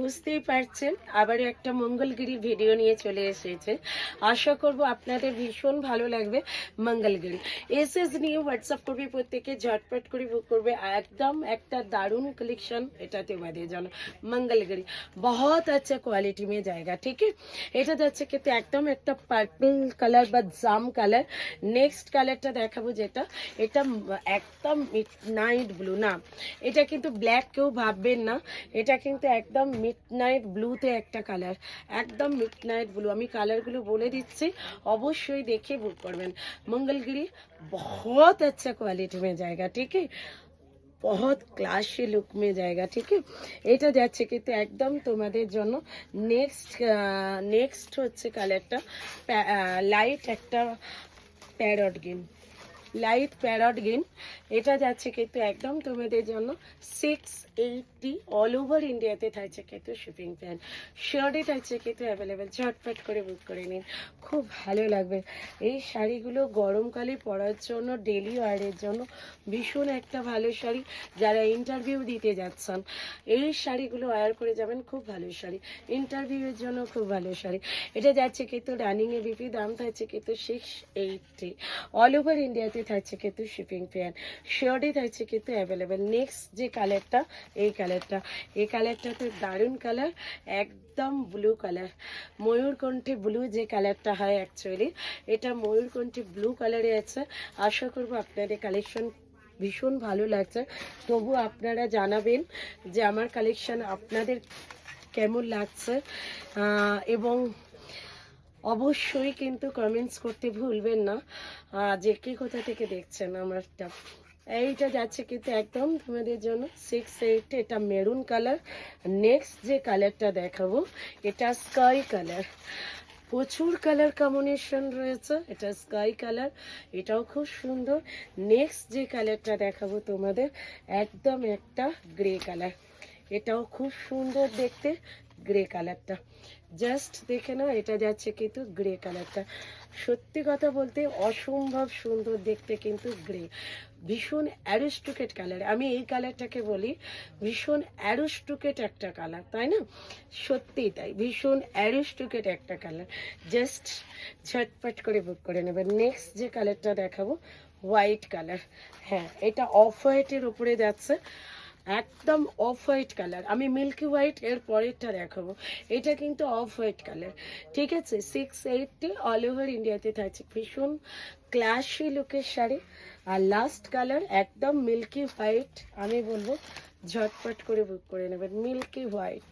বুঝতেই পারছেন আবারও একটা মঙ্গলগিরি ভিডিও নিয়ে চলে এসেছে। আশা করব আপনাদের ভীষণ ভালো লাগবে। মঙ্গলগিরি এসএস নিয়ে হোয়াটসঅ্যাপ করবে, প্রত্যেকে ঝটপট করে বুক করবে। একদম একটা दारुण कलेक्शन এটাতে বাদে জানো। मंगलगिरी बहुत अच्छा क्वालिटी में जाएगा, ठीक है। এটা যাচ্ছে কিন্তু একদম একটা পার্পল কালার বা জাম কালার। নেক্সট কালারটা দেখাবো যেটা, এটা একদম মিডনাইট ব্লু না, এটা কিন্তু ব্ল্যাক কেউ ভাববেন না, এটা কিন্তু একদম মিডনাইট ব্লুতে একটা কালার, একদম মিডনাইট ব্লু। আমি কালারগুলো বলে দিচ্ছি, অবশ্যই দেখে বুক করবেন। मंगलगिरी बहुत अच्छा क्वालिटी में जाएगा, ठीक है, बहुत क्लासी लुक में जाएगा, ठीक है। এটা যাচ্ছে কিন্তু একদম তোমাদের জন্য। নেক্সট হচ্ছে কালারটা লাইট একটা parrot green, light parrot green. এটা যাচ্ছে কিন্তু একদম তোমাদের জন্য 680 অল ওভার ইন্ডিয়াতে থাকছে কিন্তু শিপিং প্ল্যান। শিওরই থাকছে কিন্তু অ্যাভেলেবেল, ঝটপট করে বুক করে নিন, খুব ভালো লাগবে। এই শাড়িগুলো গরমকালে পরার জন্য, ডেলি ওয়ারের জন্য ভীষণ একটা ভালো শাড়ি। যারা ইন্টারভিউ দিতে যাচ্ছেন এই শাড়িগুলো ওয়্যার করে যাবেন, খুব ভালো শাড়ি, ইন্টারভিউয়ের জন্য খুব ভালো শাড়ি। এটা যাচ্ছে কিন্তু রানিংয়ে বিপি, দাম থাকছে কিন্তু 680 অল ওভার ইন্ডিয়াতে থাকছে কিন্তু শিপিং প্ল্যান। শিওরই থাকছে কিন্তু অ্যাভেলেবেল। নেক্সট যে কালারটা, এই কালারটা তো দারুণ কালার, একদম ব্লু কালার, ময়ূরকণ্ঠী ব্লু যে কালারটা হয় অ্যাকচুয়ালি, এটা ময়ূরকণ্ঠী ব্লু কালারে আছে। আশা করবো আপনাদের কালেকশন ভীষণ ভালো লাগছে। তবু আপনারা জানাবেন যে আমার কালেকশন আপনাদের কেমন লাগছে, এবং অবশ্যই কিন্তু কমেন্টস করতে ভুলবেন না যে কে কোথা থেকে দেখছেন আমারটা। এইটা যাচ্ছে কিন্তু একদম তোমাদের জন্য 680, এটা মেরুন কালার। নেক্সট যে কালারটা দেখাবো, এটা স্কাই কালার, প্রচুর কালার কম্বিনেশন রয়েছে, এটা স্কাই কালার, এটাও খুব সুন্দর। নেক্সট যে কালারটা দেখাবো তোমাদের, একদম একটা গ্রে কালার, এটাও খুব সুন্দর দেখতে, গ্রে কালারটা জাস্ট দেখে নাও। এটা যাচ্ছে কিন্তু গ্রে কালারটা, সত্যি কথা বলতে অসম্ভব সুন্দর দেখতে কিন্তু গ্রে, ভীষণ অ্যারিস্টোক্রেট কালার। আমি এই কালারটাকে বলি ভীষণ অ্যারিস্টোক্রেট একটা কালার, তাই না? সত্যিই তাই, ভীষণ অ্যারিস্টোক্রেট একটা কালার। জাস্ট ঝটপট করে বুক করে নেবেন। নেক্সট যে কালারটা দেখাবো, হোয়াইট কালার। হ্যাঁ, এটা অফ হোয়াইটের উপরে যাচ্ছে, একদম অফ হোয়াইট কালার। আমি মিল্কি হোয়াইট এর পরেরটা দেখাবো, এটা কিন্তু অফ হোয়াইট কালার, ঠিক আছে। 680 অল ওভার ইন্ডিয়াতে থাকছে, ভীষণ ক্লাসি লুকের শাড়ি। আর লাস্ট কালার একদম মিল্কি হোয়াইট, আমি বলবো ঝটপট করে বুক করে নেবেন, মিল্কি হোয়াইট।